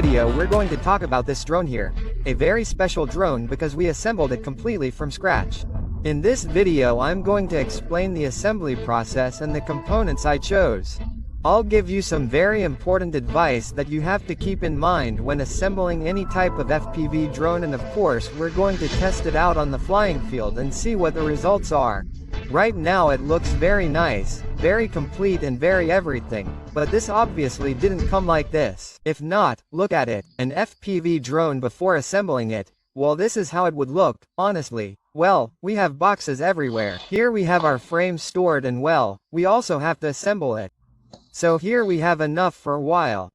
video we're going to talk about this drone here. A very special drone because we assembled it completely from scratch. In this video I'm going to explain the assembly process and the components I chose. I'll give you some very important advice that you have to keep in mind when assembling any type of FPV drone, and of course we're going to test it out on the flying field and see what the results are. Right now it looks very nice, very complete and very everything, but this obviously didn't come like this. If not, look at it. An FPV drone before assembling it, well, this is how it would look, honestly. Well, we have boxes everywhere. Here we have our frame stored, and well, we also have to assemble it. So here we have enough for a while.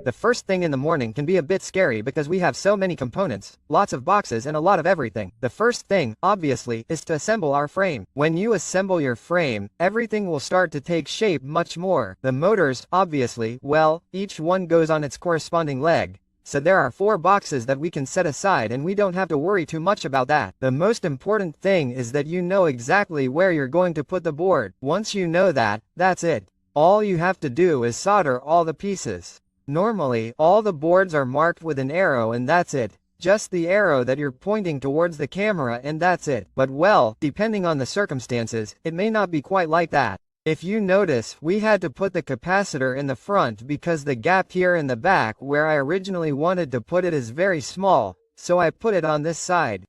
The first thing in the morning can be a bit scary because we have so many components, lots of boxes and a lot of everything. The first thing, obviously, is to assemble our frame. When you assemble your frame, everything will start to take shape much more. The motors, obviously, well, each one goes on its corresponding leg. So there are 4 boxes that we can set aside and we don't have to worry too much about that. The most important thing is that you know exactly where you're going to put the board. Once you know that, that's it. All you have to do is solder all the pieces. Normally, all the boards are marked with an arrow and that's it. Just the arrow that you're pointing towards the camera and that's it. But well, depending on the circumstances, it may not be quite like that. If you notice, we had to put the capacitor in the front because the gap here in the back where I originally wanted to put it is very small, so I put it on this side.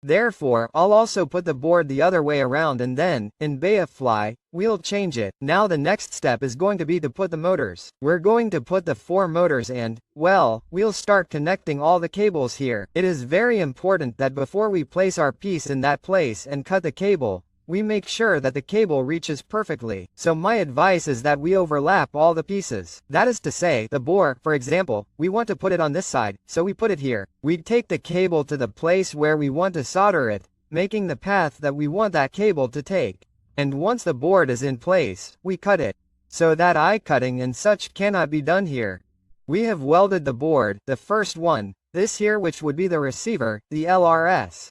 Therefore, I'll also put the board the other way around, and then, in Bayfly, we'll change it. Now the next step is going to be to put the motors. We're going to put the 4 motors and, well, we'll start connecting all the cables here. It is very important that before we place our piece in that place and cut the cable, we make sure that the cable reaches perfectly. So my advice is that we overlap all the pieces. That is to say, the bore, for example, we want to put it on this side, so we put it here. We take the cable to the place where we want to solder it, making the path that we want that cable to take. And once the board is in place, we cut it. So that eye cutting and such cannot be done here. We have welded the board, the first one, this here which would be the receiver, the LRS.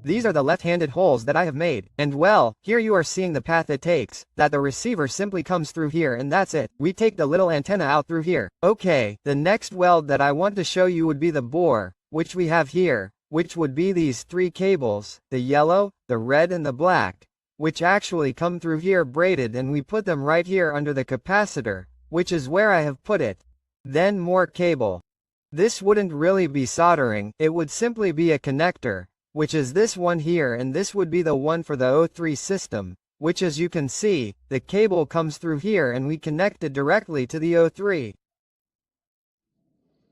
These are the left-handed holes that I have made, and well, here you are seeing the path it takes, that the receiver simply comes through here and that's it. We take the little antenna out through here. Okay, the next weld that I want to show you would be the bore, which we have here, which would be these 3 cables, the yellow, the red and the black, which actually come through here braided, and we put them right here under the capacitor, which is where I have put it. Then more cable. This wouldn't really be soldering, it would simply be a connector, which is this one here, and this would be the one for the O3 system, which as you can see, the cable comes through here and we connect it directly to the O3.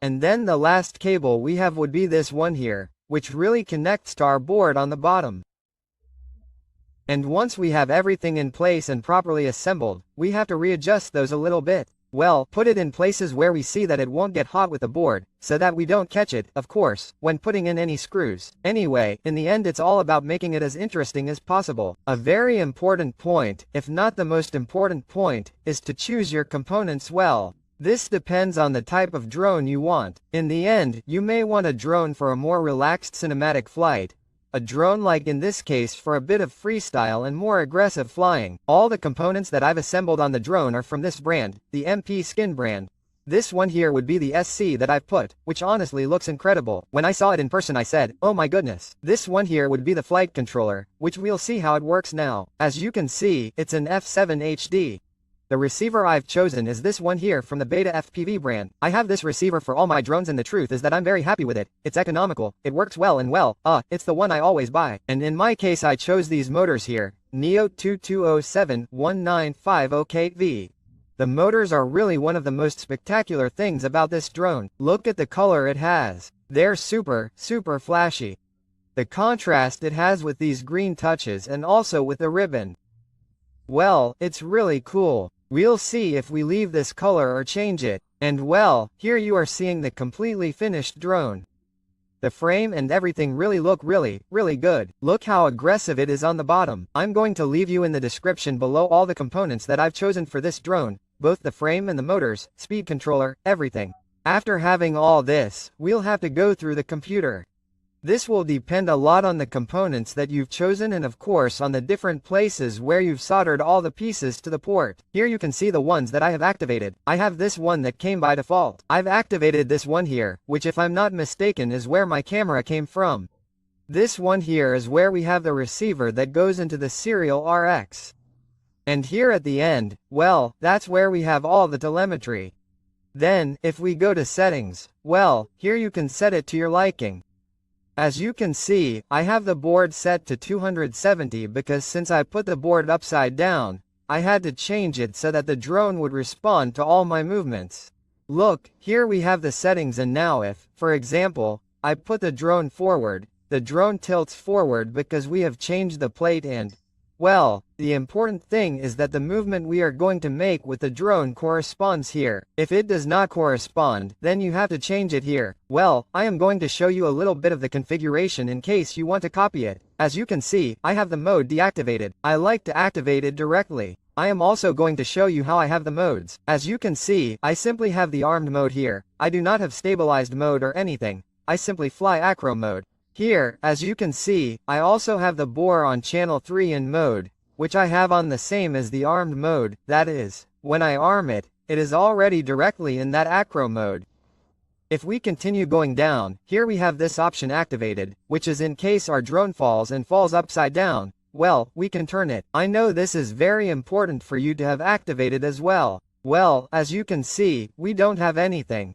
And then the last cable we have would be this one here, which really connects to our board on the bottom. And once we have everything in place and properly assembled, we have to readjust those a little bit. Well, put it in places where we see that it won't get hot with the board, so that we don't catch it, of course, when putting in any screws. Anyway, in the end it's all about making it as interesting as possible. A very important point, if not the most important point, is to choose your components well. This depends on the type of drone you want. In the end, you may want a drone for a more relaxed cinematic flight. A drone like in this case for a bit of freestyle and more aggressive flying. All the components that I've assembled on the drone are from this brand, the Mepsking brand. This one here would be the SC that I've put, which honestly looks incredible. When I saw it in person I said, oh my goodness. This one here would be the flight controller, which we'll see how it works now. As you can see, it's an F7 HD. The receiver I've chosen is this one here from the Beta FPV brand. I have this receiver for all my drones and the truth is that I'm very happy with it. It's economical, it works well and well, it's the one I always buy. And in my case I chose these motors here, Neo 2207-1950KV. The motors are really one of the most spectacular things about this drone. Look at the color it has. They're super flashy. The contrast it has with these green touches and also with the ribbon. Well, it's really cool. We'll see if we leave this color or change it. And well, here you are seeing the completely finished drone. The frame and everything really look really good. Look how aggressive it is on the bottom. I'm going to leave you in the description below all the components that I've chosen for this drone, both the frame and the motors, speed controller, everything. After having all this, we'll have to go through the computer. This will depend a lot on the components that you've chosen and of course on the different places where you've soldered all the pieces to the port. Here you can see the ones that I have activated. I have this one that came by default. I've activated this one here, which if I'm not mistaken is where my camera came from. This one here is where we have the receiver that goes into the serial RX. And here at the end, well, that's where we have all the telemetry. Then, if we go to settings, well, here you can set it to your liking. As you can see, I have the board set to 270 because since I put the board upside down, I had to change it so that the drone would respond to all my movements. Look, here we have the settings and now if, for example, I put the drone forward, the drone tilts forward because we have changed the plate and, well, the important thing is that the movement we are going to make with the drone corresponds here. If it does not correspond, then you have to change it here. Well, I am going to show you a little bit of the configuration in case you want to copy it. As you can see, I have the mode deactivated. I like to activate it directly. I am also going to show you how I have the modes. As you can see, I simply have the armed mode here. I do not have stabilized mode or anything. I simply fly acro mode. Here, as you can see, I also have the bore on channel 3 in mode, which I have on the same as the armed mode, that is, when I arm it, it is already directly in that acro mode. If we continue going down, here we have this option activated, which is in case our drone falls and falls upside down, well, we can turn it. I know this is very important for you to have activated as well. Well, as you can see, we don't have anything.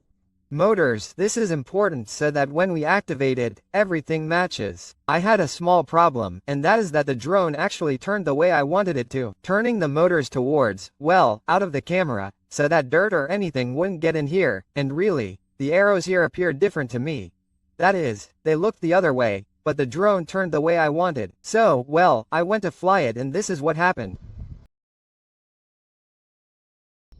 Motors, this is important so that when we activate it, everything matches. I had a small problem, and that is that the drone actually turned the way I wanted it to. Turning the motors towards, well, out of the camera, so that dirt or anything wouldn't get in here, and really, the arrows here appeared different to me. That is, they looked the other way, but the drone turned the way I wanted. So, well, I went to fly it and this is what happened.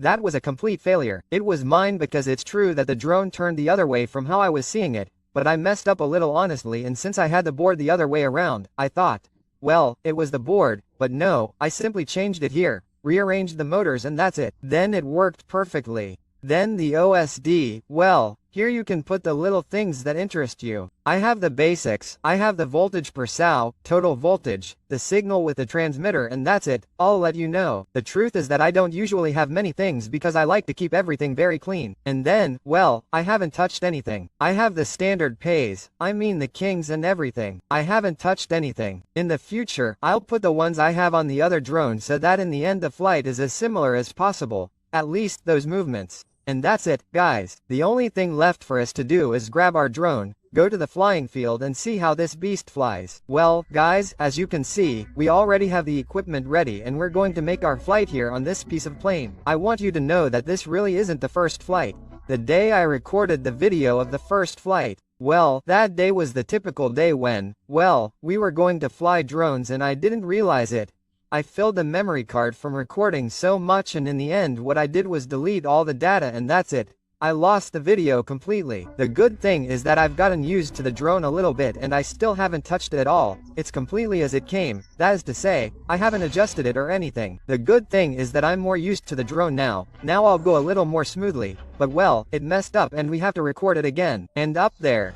That was a complete failure. It was mine because it's true that the drone turned the other way from how I was seeing it, but I messed up a little honestly and since I had the board the other way around, I thought, well, it was the board, but no, I simply changed it here, rearranged the motors and that's it. Then it worked perfectly. Then the OSD, well, here you can put the little things that interest you. I have the basics, I have the voltage per sow, total voltage, the signal with the transmitter and that's it. I'll let you know. The truth is that I don't usually have many things because I like to keep everything very clean. And then, well, I haven't touched anything. I have the standard pays, I mean the kings and everything. I haven't touched anything. In the future, I'll put the ones I have on the other drone so that in the end the flight is as similar as possible. At least those movements. And that's it, guys. The only thing left for us to do is grab our drone, go to the flying field and see how this beast flies. Well, guys, as you can see, we already have the equipment ready and we're going to make our flight here on this piece of plane. I want you to know that this really isn't the first flight. The day I recorded the video of the first flight, well, that day was the typical day when, well, we were going to fly drones and I didn't realize it. I filled the memory card from recording so much and in the end what I did was delete all the data and that's it. I lost the video completely. The good thing is that I've gotten used to the drone a little bit and I still haven't touched it at all. It's completely as it came, that is to say, I haven't adjusted it or anything. The good thing is that I'm more used to the drone now. Now I'll go a little more smoothly. But well, it messed up and we have to record it again. And up there,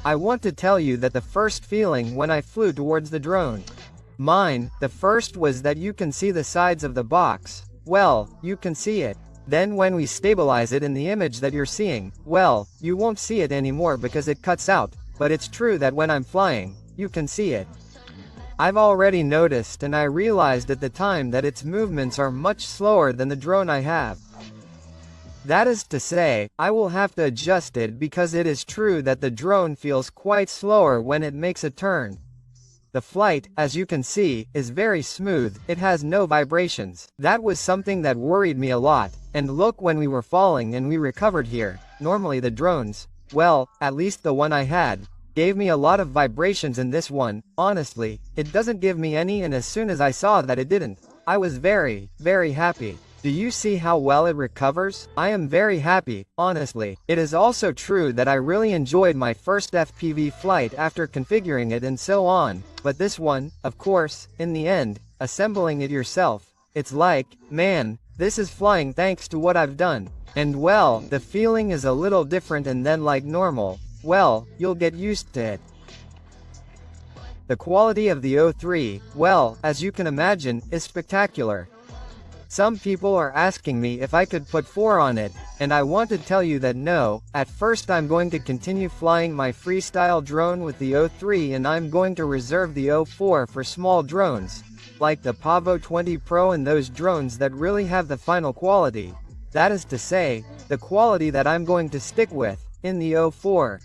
I want to tell you that the first feeling when I flew towards the drone. Mine, the first was that you can see the sides of the box. Well, you can see it. Then when we stabilize it in the image that you're seeing, well, you won't see it anymore because it cuts out, but it's true that when I'm flying, you can see it. I've already noticed and I realized at the time that its movements are much slower than the drone I have. That is to say, I will have to adjust it because it is true that the drone feels quite slower when it makes a turn. The flight, as you can see, is very smooth, it has no vibrations. That was something that worried me a lot, and look when we were falling and we recovered here. Normally the drones, well, at least the one I had, gave me a lot of vibrations in this one, honestly, it doesn't give me any and as soon as I saw that it didn't, I was very, very happy. Do you see how well it recovers? I am very happy, honestly. It is also true that I really enjoyed my first FPV flight after configuring it and so on, but this one, of course, in the end, assembling it yourself, it's like, man, this is flying thanks to what I've done. And well, the feeling is a little different and then like normal. well, you'll get used to it. The quality of the O3, well, as you can imagine, is spectacular. Some people are asking me if I could put 4 on it, and I want to tell you that no. At first I'm going to continue flying my freestyle drone with the O3, and I'm going to reserve the O4 for small drones, like the Pavo 20 Pro and those drones that really have the final quality. That is to say, the quality that I'm going to stick with, in the O4.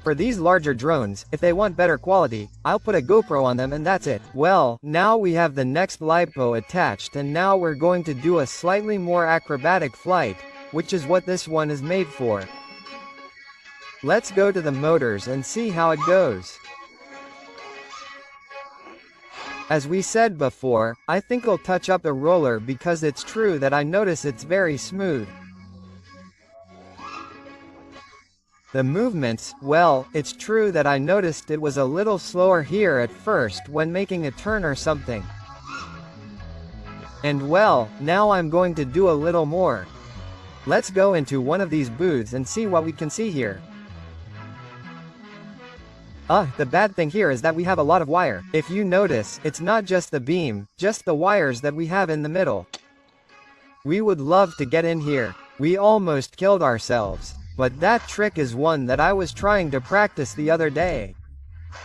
For these larger drones, if they want better quality, I'll put a GoPro on them and that's it. Well, now we have the next LiPo attached, and now we're going to do a slightly more acrobatic flight, which is what this one is made for. Let's go to the motors and see how it goes. As we said before, I think I'll touch up the roller because it's true that I notice it's very smooth. The movements, well, it's true that I noticed it was a little slower here at first when making a turn or something. And well, now I'm going to do a little more. Let's go into one of these booths and see what we can see here. The bad thing here is that we have a lot of wire. If you notice, it's not just the beam, just the wires that we have in the middle. We would love to get in here. We almost killed ourselves. But that trick is one that I was trying to practice the other day.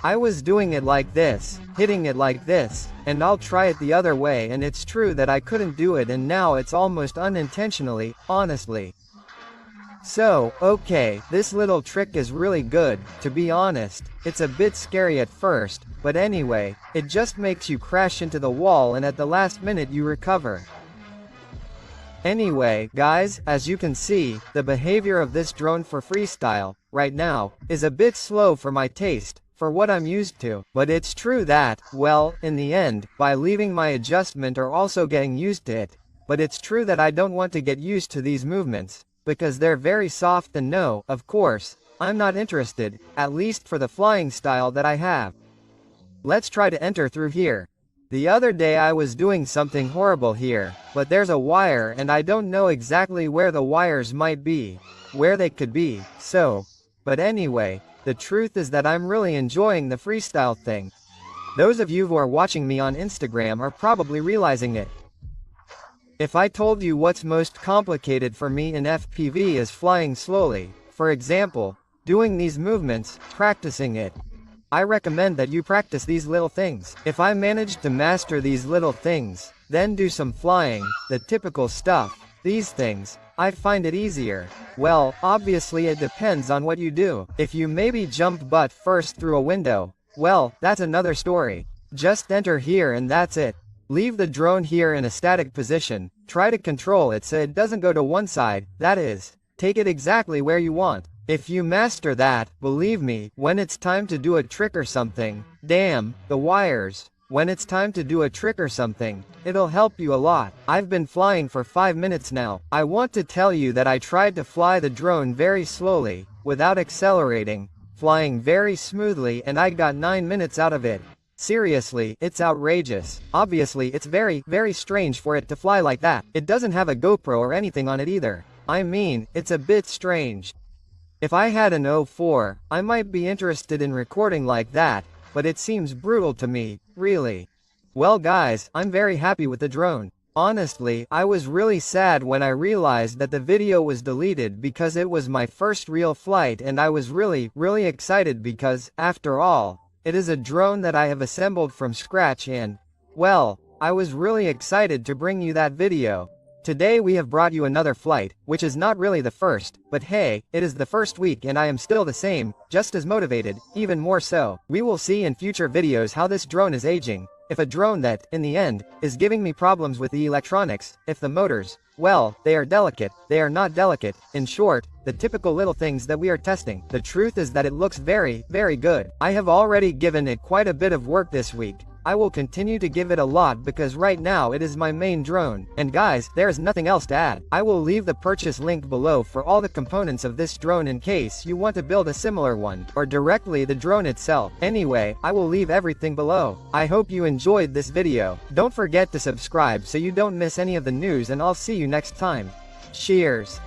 I was doing it like this, hitting it like this, and I'll try it the other way, and it's true that I couldn't do it, and now it's almost unintentionally, honestly. So, okay, this little trick is really good. To be honest, it's a bit scary at first, but anyway, it just makes you crash into the wall and at the last minute you recover. Anyway, guys, as you can see, the behavior of this drone for freestyle, right now, is a bit slow for my taste, for what I'm used to. But it's true that, well, in the end, by leaving my adjustment or also getting used to it, but it's true that I don't want to get used to these movements, because they're very soft and no, of course, I'm not interested, at least for the flying style that I have. Let's try to enter through here. The other day I was doing something horrible here, but there's a wire and I don't know exactly where the wires might be, where they could be, so. But anyway, the truth is that I'm really enjoying the freestyle thing. Those of you who are watching me on Instagram are probably realizing it. If I told you what's most complicated for me in FPV is flying slowly, for example, doing these movements, practicing it. I recommend that you practice these little things. If I manage to master these little things, then do some flying, the typical stuff, these things, I find it easier. Well, obviously it depends on what you do. If you maybe jump butt first through a window, well, that's another story. Just enter here and that's it. Leave the drone here in a static position, try to control it so it doesn't go to one side, that is, take it exactly where you want. If you master that, believe me, when it's time to do a trick or something, damn, the wires, when it's time to do a trick or something, it'll help you a lot. I've been flying for 5 minutes now. I want to tell you that I tried to fly the drone very slowly, without accelerating, flying very smoothly, and I got 9 minutes out of it. Seriously, it's outrageous. Obviously it's very, very strange for it to fly like that. It doesn't have a GoPro or anything on it either. I mean, it's a bit strange. If I had an O4, I might be interested in recording like that, but it seems brutal to me, really. Well guys, I'm very happy with the drone. Honestly, I was really sad when I realized that the video was deleted because it was my first real flight and I was really, really excited because, after all, it is a drone that I have assembled from scratch and, well, I was really excited to bring you that video. Today we have brought you another flight, which is not really the first, but hey, it is the first week and I am still the same, just as motivated, even more so. We will see in future videos how this drone is aging, if a drone that, in the end, is giving me problems with the electronics, if the motors, well, they are delicate, they are not delicate, in short, the typical little things that we are testing. The truth is that it looks very, very good. I have already given it quite a bit of work this week. I will continue to give it a lot because right now it is my main drone. And guys, there is nothing else to add. I will leave the purchase link below for all the components of this drone in case you want to build a similar one, or directly the drone itself. Anyway, I will leave everything below. I hope you enjoyed this video. Don't forget to subscribe so you don't miss any of the news and I'll see you next time. Cheers.